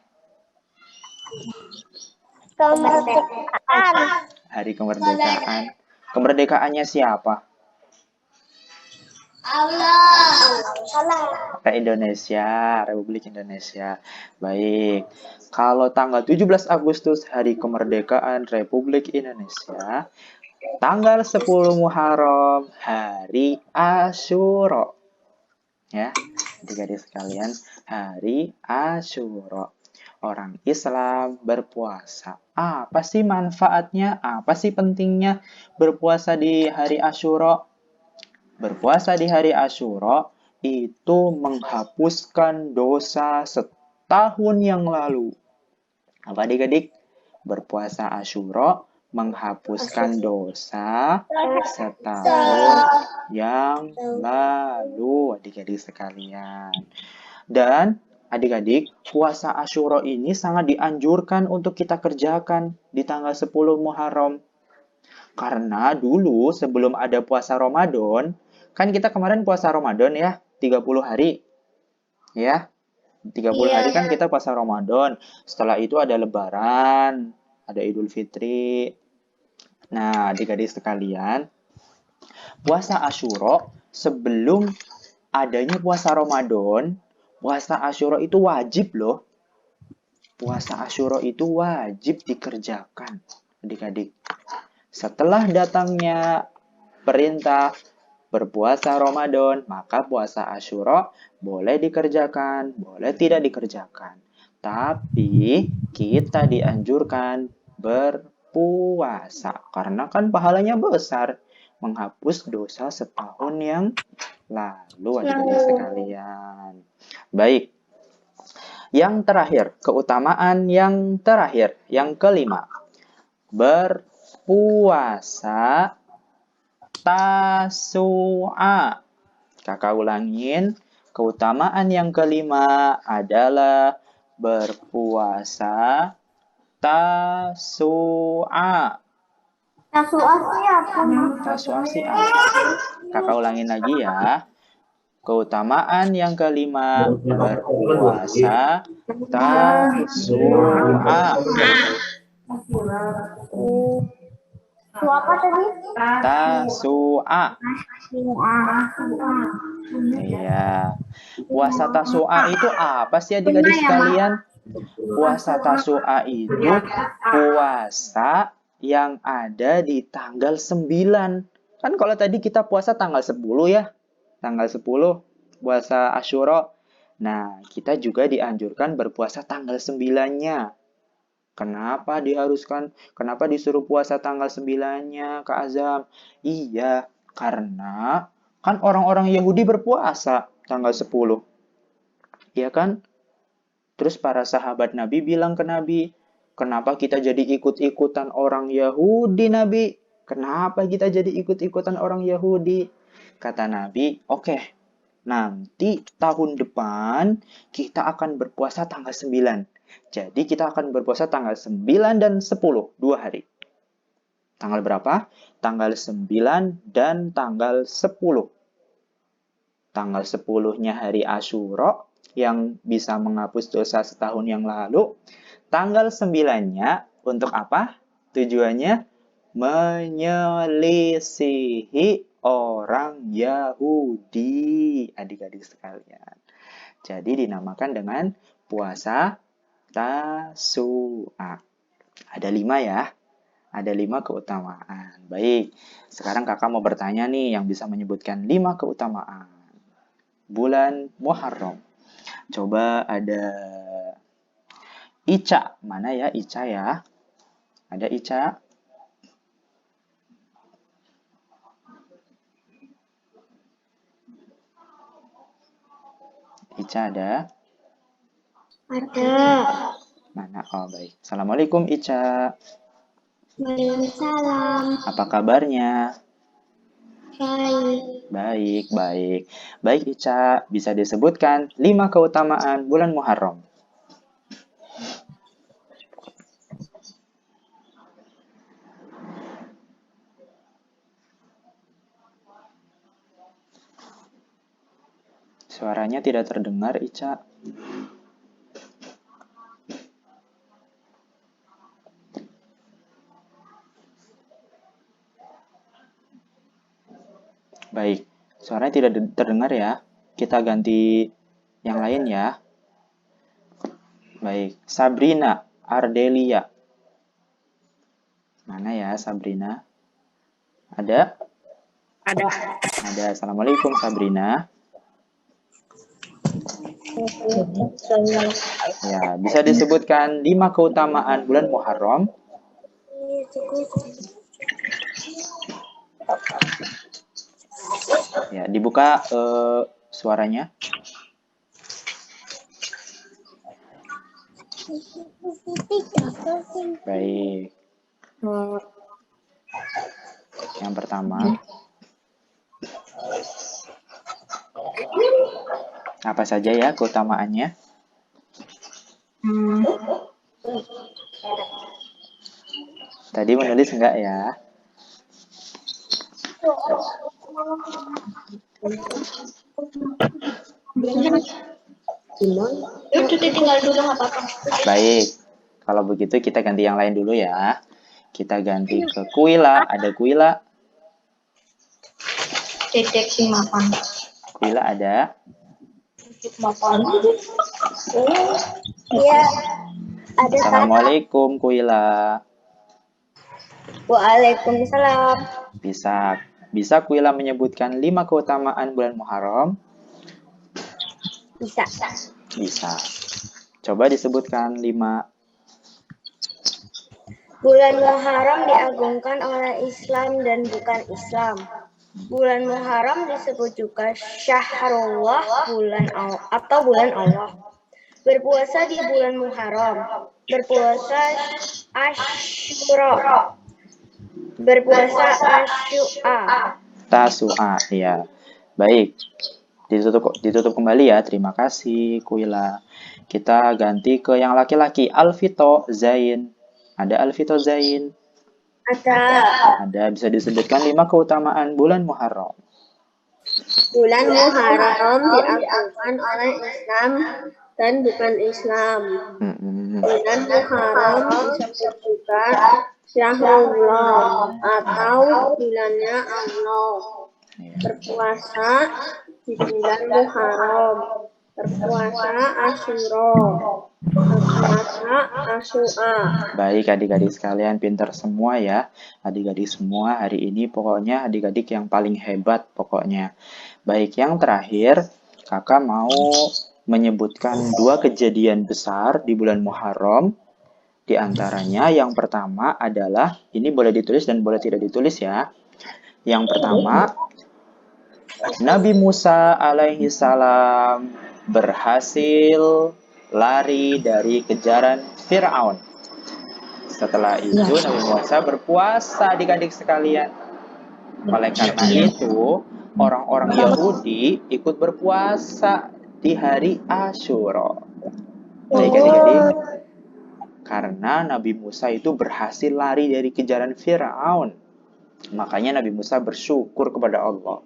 Kemerdekaan. Hari kemerdekaan. Kemerdekaannya siapa? Allah. Indonesia, Republik Indonesia. Baik. Kalau tanggal 17 Agustus hari kemerdekaan Republik Indonesia, tanggal 10 Muharram hari Asyura. Ya, adik-adik sekalian, hari Asyura. Orang Islam berpuasa. Apa sih manfaatnya? Apa sih pentingnya berpuasa di hari Asyura? Berpuasa di hari Asyura itu menghapuskan dosa setahun yang lalu. Apa adik-adik? Berpuasa Asyura menghapuskan dosa setahun yang lalu, adik-adik sekalian. Dan adik-adik, puasa Asyura ini sangat dianjurkan untuk kita kerjakan di tanggal 10 Muharram. Karena dulu sebelum ada puasa Ramadan, kan kita kemarin puasa Ramadan ya, 30 hari. Ya, 30 hari kan kita puasa Ramadan. Setelah itu ada Lebaran, ada Idul Fitri. Nah, adik-adik sekalian, puasa Asyura sebelum adanya puasa Ramadan, puasa Asyura itu wajib loh. puasa Asyura itu wajib dikerjakan, adik-adik. Setelah datangnya perintah berpuasa Ramadan, maka puasa Asyura boleh dikerjakan, boleh tidak dikerjakan. Tapi kita dianjurkan berpuasa karena kan pahalanya besar, menghapus dosa setahun yang lalu, adik-adik sekalian. Baik. Yang terakhir, keutamaan yang terakhir, yang kelima. Berpuasa Tasu'a. Kakak ulangin, keutamaan yang kelima adalah berpuasa Tasu'a. Tasu'a sih apa? Kakak ulangin lagi ya. Keutamaan yang kelima, berpuasa Tasu'a. Apa tadi? Tasu'a. Iya. Puasa Tasu'a itu apa sih adik-adik sekalian? Puasa Tasu'a itu puasa yang ada di tanggal 9. Kan kalau tadi kita puasa tanggal 10 ya. Tanggal 10 puasa Asyura. Nah, kita juga dianjurkan berpuasa tanggal 9-nya. Kenapa disuruh puasa tanggal 9-nya, Kak Azam? Iya, karena kan orang-orang Yahudi berpuasa tanggal 10. Iya kan? Terus para sahabat Nabi bilang ke Nabi, kenapa kita jadi ikut-ikutan orang Yahudi, Nabi? Kenapa kita jadi ikut-ikutan orang Yahudi? Kata Nabi, oke, nanti tahun depan kita akan berpuasa tanggal 9. Jadi kita akan berpuasa tanggal 9 dan 10, 2 hari. Tanggal berapa? Tanggal 9 dan tanggal 10. Tanggal 10-nya hari Asyura yang bisa menghapus dosa setahun yang lalu. Tanggal 9-nya untuk apa? Tujuannya menyelisihi orang Yahudi, adik-adik sekalian. Jadi dinamakan dengan puasa Tasu'a. Ada 5 ya. Ada 5 keutamaan. Baik, sekarang kakak mau bertanya nih yang bisa menyebutkan 5 keutamaan bulan Muharram. Coba ada Ica. Mana ya Ica ya? Ada Ica? Ica ada? Ada. Mana? Oh, baik. Assalamualaikum Ica. Waalaikumsalam. Apa kabarnya? Baik. Baik. Baik Ica, bisa disebutkan 5 keutamaan bulan Muharram. Suaranya tidak terdengar, Ica. Baik, suaranya tidak terdengar ya. Kita ganti yang lain ya. Baik, Sabrina Ardelia. Mana ya Sabrina? Ada? Ada. Ada. Assalamualaikum Sabrina. Ya, bisa disebutkan 5 keutamaan bulan Muharram? Ya, dibuka suaranya. Baik. Yang pertama. Apa saja ya keutamaannya? Tadi menulis enggak ya? Itu ditinggal dulu nggak apa-apa. Baik, kalau begitu kita ganti yang lain dulu ya. Kita ganti ke Kuila. Ada Kuila? Dedek si makan. Kuila ada? Makan. Iya. Ada Kak. Assalamualaikum Kuila. Waalaikumsalam. Bisa Kuila menyebutkan 5 keutamaan bulan Muharram? Bisa. Bisa. Coba disebutkan 5. Bulan Muharram diagungkan oleh Islam dan bukan Islam. Bulan Muharram disebut juga Syahrullah, bulan Allah. Berpuasa di bulan Muharram. Berpuasa Asyura. Berpuasa Asyura. Tasu'a, ya. Baik. Ditutup kembali ya. Terima kasih Kuila. Kita ganti ke yang laki-laki. Alfito Zain. Ada Alfito Zain? Ada. Bisa disebutkan 5 keutamaan bulan Muharram. Bulan Muharram diagungkan oleh Islam dan bukan Islam. Bulan Muharram disebut juga Syahrullah atau bulannya Allah. Berpuasa di bulan Muharram. Berpuasa Asyura. Berpuasa Asyura. Baik adik-adik sekalian, pintar semua ya. Adik-adik semua hari ini pokoknya adik-adik yang paling hebat pokoknya. Baik, yang terakhir kakak mau menyebutkan 2 kejadian besar di bulan Muharram. Di antaranya yang pertama adalah, ini boleh ditulis dan boleh tidak ditulis ya. Yang pertama, Nabi Musa alaihi salam berhasil lari dari kejaran Fir'aun. Setelah itu Nabi Musa berpuasa adik-adik sekalian. Oleh karena itu, orang-orang Yahudi ikut berpuasa di hari Asyura. Baik adik-adik, karena Nabi Musa itu berhasil lari dari kejaran Fir'aun. Makanya Nabi Musa bersyukur kepada Allah.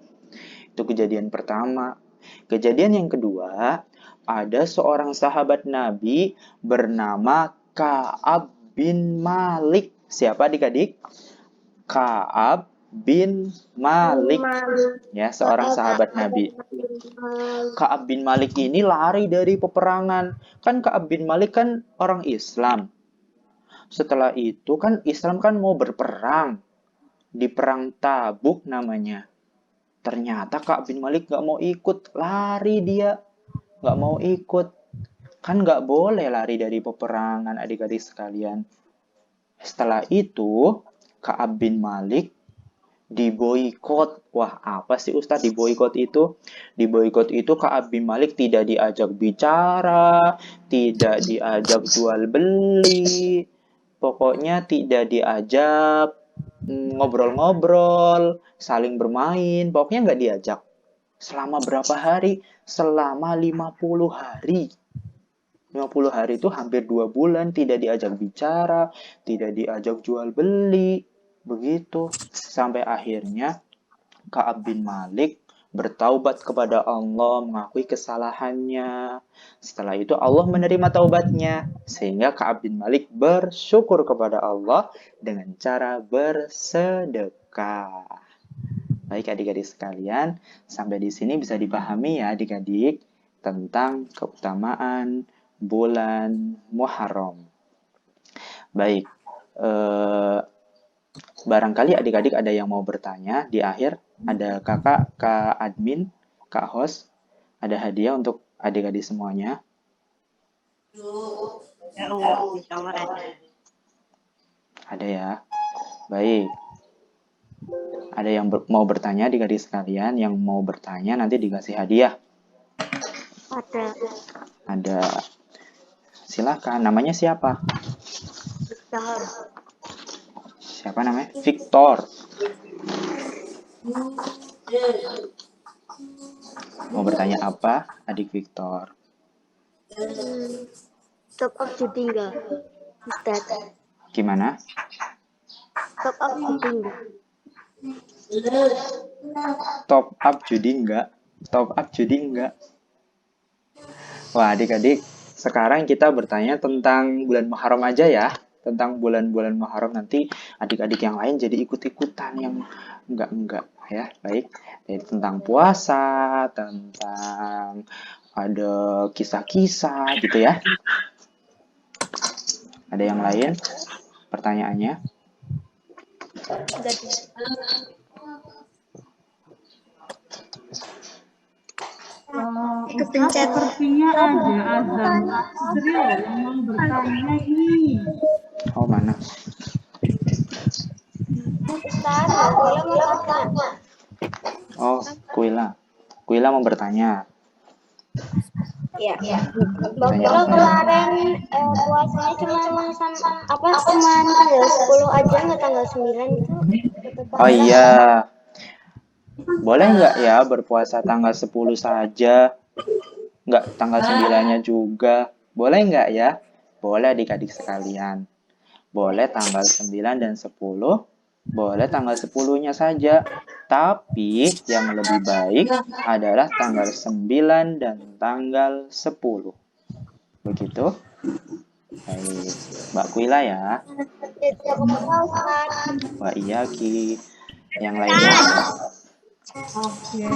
Itu kejadian pertama. Kejadian yang kedua, ada seorang sahabat Nabi bernama Ka'ab bin Malik. Siapa adik-adik? Ka'ab bin Malik. Ya, seorang sahabat Nabi. Ka'ab bin Malik ini lari dari peperangan. Kan Ka'ab bin Malik kan orang Islam. Setelah itu kan Islam kan mau berperang. Di perang Tabuk namanya. Ternyata Ka'ab bin Malik gak mau ikut. Lari dia. Gak mau ikut. Kan gak boleh lari dari peperangan adik-adik sekalian. Setelah itu, Ka'ab bin Malik diboikot. Wah, apa sih Ustadz diboikot itu? Diboikot itu Ka'ab bin Malik tidak diajak bicara, tidak diajak jual beli, pokoknya tidak diajak ngobrol-ngobrol, saling bermain, pokoknya nggak diajak. Selama berapa hari? Selama 50 hari. 50 hari itu hampir 2 bulan tidak diajak bicara, tidak diajak jual beli. Begitu. Sampai akhirnya Ka'ab bin Malik bertaubat kepada Allah, mengakui kesalahannya. Setelah itu Allah menerima taubatnya. Sehingga Ka'ab bin Malik bersyukur kepada Allah dengan cara bersedekah. Baik adik-adik sekalian, sampai di sini bisa dipahami ya adik-adik tentang keutamaan bulan Muharram. Baik, barangkali adik-adik ada yang mau bertanya di akhir. Ada kakak, kak admin, kak host. Ada hadiah untuk adik-adik semuanya. Ada ya. Baik. Ada yang mau bertanya adik-adik sekalian. Yang mau bertanya nanti dikasih hadiah. Ada. Silakan. Namanya siapa? Siapa namanya? Victor. Mau bertanya apa, adik Victor? Top up judi enggak? Ustaz. Gimana? Top up judi enggak? Top up judi enggak? Top up judi enggak? Wah, adik-adik, sekarang kita bertanya tentang bulan Muharram aja ya. Tentang bulan-bulan Muharram, nanti adik-adik yang lain jadi ikut-ikutan yang enggak ya. Baik, jadi tentang puasa, tentang ada kisah-kisah gitu ya. Ada yang lain pertanyaannya? Ustaz, sepertinya ada azan Azril yang mau bertanya ini. Oh, mana? Ustaz, Kuila mau tanya. Oh, Kuila mau bertanya. Ya. Mbak Kuila kemarin puasanya cuma tanggal 10 aja, nggak tanggal 9 itu? Oh iya, boleh nggak ya berpuasa tanggal 10 saja? Nggak tanggal 9-nya juga. Boleh nggak ya? Boleh adik-adik sekalian. Boleh tanggal 9 dan 10, boleh tanggal 10-nya saja. Tapi yang lebih baik adalah tanggal 9 dan tanggal 10. Begitu? Baik, Mbak Kuila ya. Mbak Iyaki. Yang lainnya apa? Oke.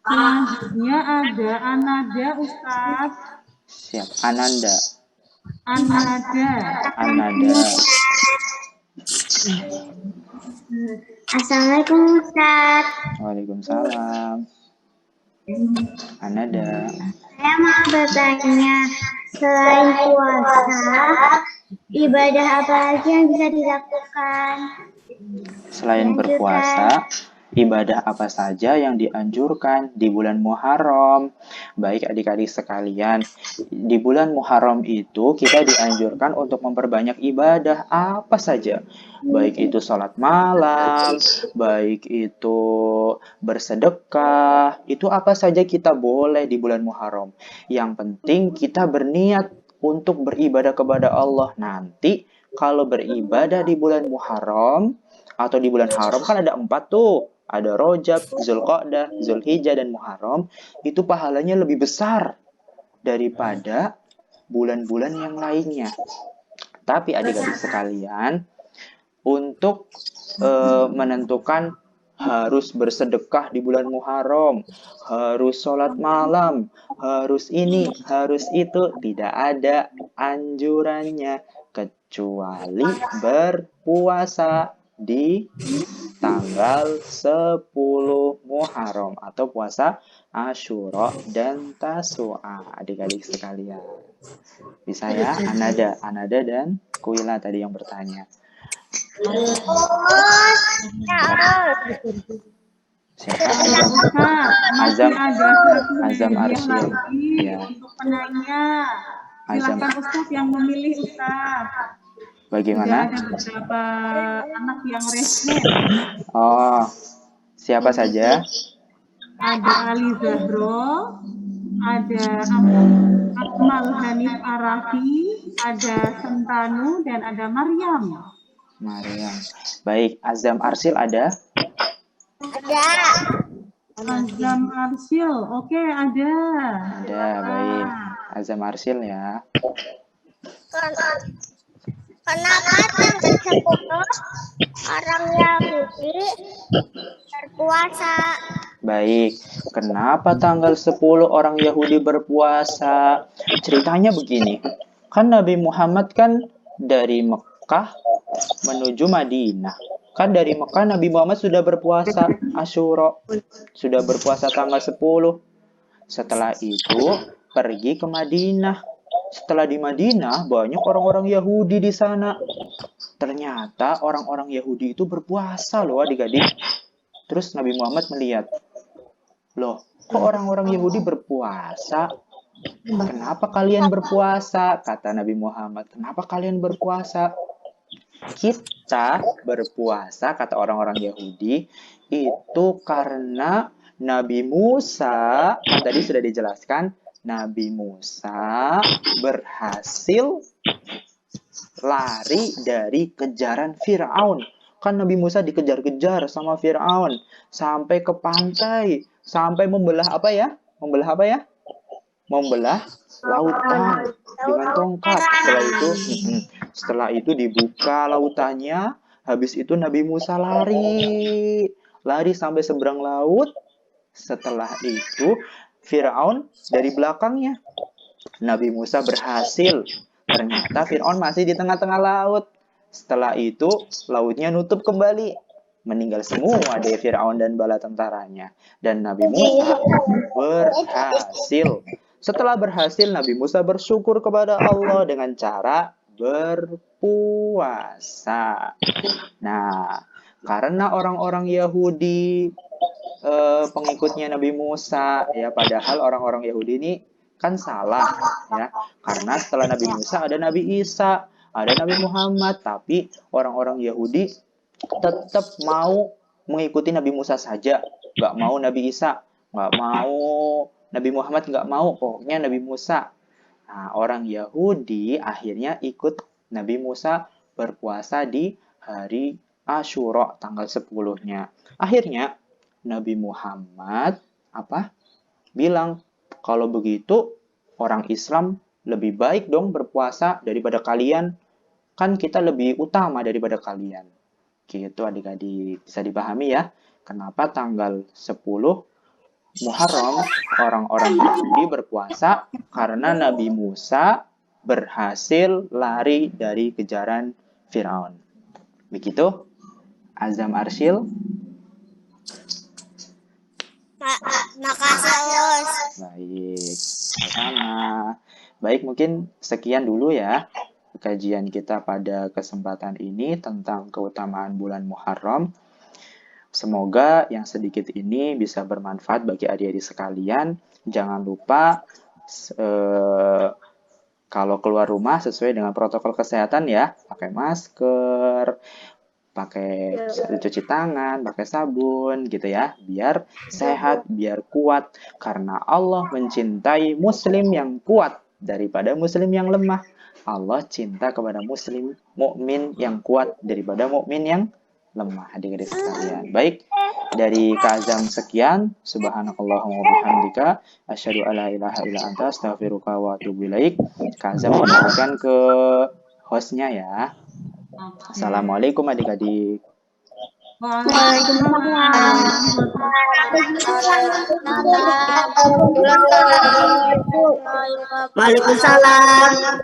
Selanjutnya ada Anada, Ustaz. Siap, Ananda. Anada. Assalamualaikum Ustaz. Waalaikumsalam. Ananda. Saya mau bertanya, selain puasa, ibadah apa lagi yang bisa dilakukan? Selain berpuasa, ibadah apa saja yang dianjurkan di bulan Muharram? Baik adik-adik sekalian, di bulan Muharram itu kita dianjurkan untuk memperbanyak ibadah apa saja. Baik itu sholat malam, baik itu bersedekah, itu apa saja kita boleh di bulan Muharram. Yang penting kita berniat untuk beribadah kepada Allah. Nanti kalau beribadah di bulan Muharram, atau di bulan haram kan ada 4 tuh. Ada Rojab, Zulqa'dah, Zulhijjah, dan Muharram. Itu pahalanya lebih besar daripada bulan-bulan yang lainnya. Tapi adik-adik sekalian, untuk menentukan harus bersedekah di bulan Muharram, harus sholat malam, harus ini, harus itu, tidak ada anjurannya kecuali berpuasa di tanggal 10 Muharram atau puasa Asyura dan Tasu'a, adik-adik sekalian. Bisa ya, Anada dan Kuila tadi yang bertanya. Siapa? Azam. Azam Arsyil. Ya. Untuk penanya, silakan Ustaz yang memilih Ustaz. Bagaimana? Sudah ada beberapa anak yang respon. Oh, siapa saja? Ada Ali Zahro, ada Akmal Hanif Arafi, ada Sentanu, dan ada Maryam. Baik, Azam Arsyil ada? Ada. Azam Arsyil, oke ada. Ada, baik. Azam Arsyil ya. Kenapa tanggal 10 orang Yahudi berpuasa? Baik, kenapa tanggal 10 orang Yahudi berpuasa? Ceritanya begini, kan Nabi Muhammad kan dari Mekah menuju Madinah. Kan dari Mekah Nabi Muhammad sudah berpuasa Asyura, sudah berpuasa tanggal 10. Setelah itu pergi ke Madinah. Setelah di Madinah banyak orang-orang Yahudi di sana. Ternyata orang-orang Yahudi itu berpuasa loh adik-adik. Terus Nabi Muhammad melihat, loh kok orang-orang Yahudi berpuasa? Kenapa kalian berpuasa? Kata Nabi Muhammad, kenapa kalian berpuasa? Kita berpuasa, kata orang-orang Yahudi, itu karena Nabi Musa, kan tadi sudah dijelaskan, Nabi Musa berhasil lari dari kejaran Fir'aun. Kan Nabi Musa dikejar-kejar sama Fir'aun sampai ke pantai, sampai membelah apa ya? Membelah lautan dengan tongkat. Setelah itu dibuka lautannya. Habis itu Nabi Musa lari sampai seberang laut. Setelah itu Fir'aun dari belakangnya. Nabi Musa berhasil Ternyata Fir'aun masih di tengah-tengah laut. Setelah itu, lautnya nutup kembali. Meninggal semua deh Fir'aun dan bala tentaranya. Dan Nabi Musa berhasil. Setelah berhasil, Nabi Musa bersyukur kepada Allah dengan cara berpuasa. Nah, karena orang-orang Yahudi pengikutnya Nabi Musa, ya, padahal orang-orang Yahudi ini kan salah, ya, karena setelah Nabi Musa ada Nabi Isa, ada Nabi Muhammad, tapi orang-orang Yahudi tetap mau mengikuti Nabi Musa saja, nggak mau Nabi Isa, nggak mau Nabi Muhammad, nggak mau, pokoknya Nabi Musa. Nah, orang Yahudi akhirnya ikut Nabi Musa berpuasa di hari Asyura tanggal 10-nya. Akhirnya Nabi Muhammad bilang, kalau begitu orang Islam lebih baik dong berpuasa daripada kalian, kan kita lebih utama daripada kalian. Gitu adik-adik, bisa dipahami ya kenapa tanggal 10 Muharram orang-orang Yahudi berpuasa, karena Nabi Musa berhasil lari dari kejaran Firaun. Begitu Azam Arsyil. Makasih, Us. Baik, sama. Baik, mungkin sekian dulu ya kajian kita pada kesempatan ini tentang keutamaan bulan Muharram. Semoga yang sedikit ini bisa bermanfaat bagi adik-adik sekalian. Jangan lupa kalau keluar rumah sesuai dengan protokol kesehatan ya, pakai masker, pakai cuci tangan, pakai sabun gitu ya, biar sehat, biar kuat, karena Allah mencintai muslim yang kuat daripada muslim yang lemah. Allah cinta kepada muslim mukmin yang kuat daripada mukmin yang lemah, adik-adik sekalian. Baik, dari Kak Azam sekian. Subhanakallahumma wa bihamdika asyhadu alla ilaha illa anta astaghfiruka wa atubu ilaik. Kak Azam kembalikan ke hostnya ya. Assalamualaikum adik-adik. Waalaikumsalam.